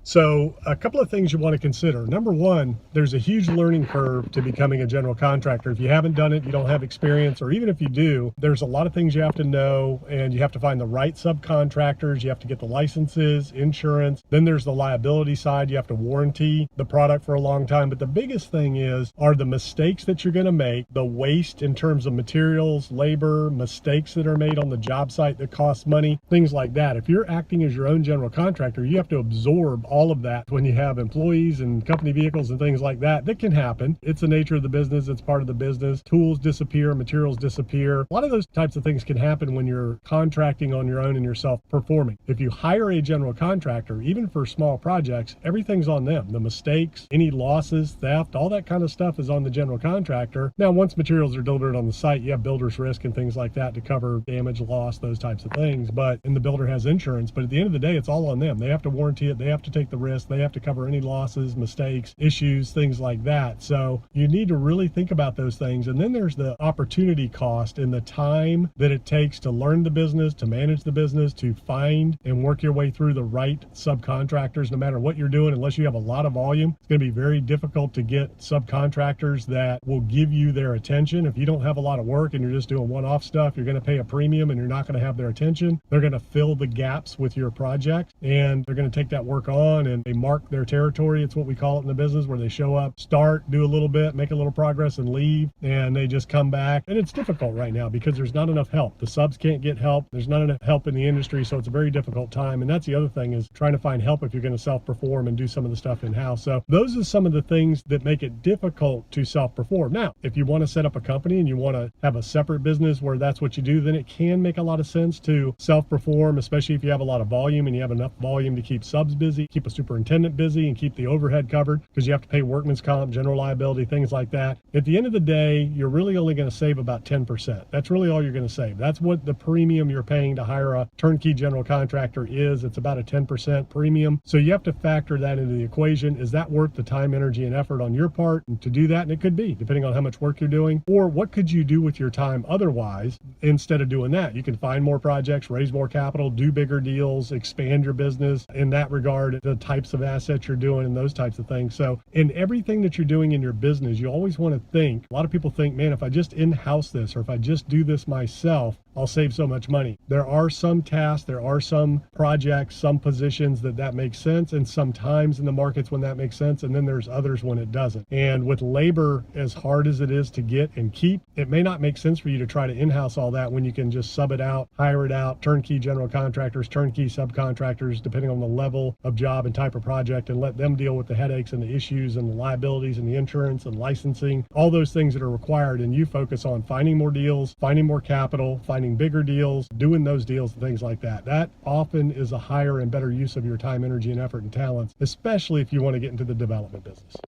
So a couple of things you want to consider. Number one, there's a huge learning curve to becoming a general contractor. If you haven't done it, you don't have experience, or even if you do, there's a lot of things you have to know, and you have to find the right subcontractors. You have to get the licenses, insurance. Then there's the liability side. You have to warranty the product for a long time. But the biggest thing are the mistakes that you're going to make, the waste in terms of materials, labor, mistakes that are made on the job site that cost money, things like that. If you're acting as your own general contractor, you have to absorb all of that when you have employees and company vehicles and things like that. That can happen. It's the nature of the business. It's part of the business. Tools disappear, materials disappear. A lot of those types of things can happen when you're contracting on your own and you're self-performing. If you hire a general contractor, even for small projects, everything's on them. The mistakes, any losses, theft, all that kind of stuff is on the general contractor. Now, once materials are delivered on the site, you have builder's risk and things like that to cover damage, loss, those types of things. And the builder has insurance. But at the end of the day, it's all on them. They have to warranty it. They have to take the risk. They have to cover any losses, mistakes, issues, things like that. So you need to really think about those things. And then there's the opportunity cost and the time that it takes to learn the business, to manage the business, to find and work your way through the right subcontractors. No matter what you're doing, unless you have a lot of volume, it's going to be very difficult to get subcontractors that will give you their attention. If you don't have a lot of work and you're just doing one-off stuff, you're going to pay a premium and you're not going to have their attention. They're going to fill the gaps with your project, and they're going to take that work on and they mark their territory. It's what we call it in the business, where they show up, start, do a little bit, make a little progress and leave, and they just come back. And it's difficult right now because there's not enough help. The subs can't get help. There's not enough help in the industry, so it's a very difficult time. And that's the other thing, is trying to find help if you're going to self-perform and do some of the stuff in-house. So those are some of the things that make it difficult to self-perform. Now, if you want to set up a company and you want to have a separate business where that's what you do, then it can make a lot of sense to self-perform, especially if you have a lot of volume and you have enough volume to keep subs busy, keep a superintendent busy, and keep the overhead covered, because you have to pay workman's comp, general liability, things like that. At the end of the day, you're really only going to save about 10%. That's really all you're going to save. That's what the premium you're paying to hire a turnkey general contractor is. It's about a 10% premium. So you have to factor that into the equation. Is that worth the time, energy, and effort on your part to do that? And it could be, depending on how much work you're doing. Or what could you do with your time otherwise instead of doing that? You can find more projects, raise more capital, do bigger deals, expand your business in that regard, the types of assets you're doing and those types of things. So in everything that you're doing in your business, you always want to think, a lot of people think, man, if I just in-house this, or if I just do this myself, I'll save so much money. There are some tasks, there are some projects, some positions that makes sense, and sometimes in the markets when that makes sense, and then there's others when it doesn't. And with labor, as hard as it is to get and keep, it may not make sense for you to try to in-house all that when you can just sub it out, hire it out, turnkey general contractors, turnkey subcontractors, depending on the level of job and type of project, and let them deal with the headaches and the issues and the liabilities and the insurance and licensing, all those things that are required. And you focus on finding more deals, finding more capital, finding bigger deals, doing those deals and things like that. That often is a higher and better use of your time, energy, and effort and talents, especially if you want to get into the development business.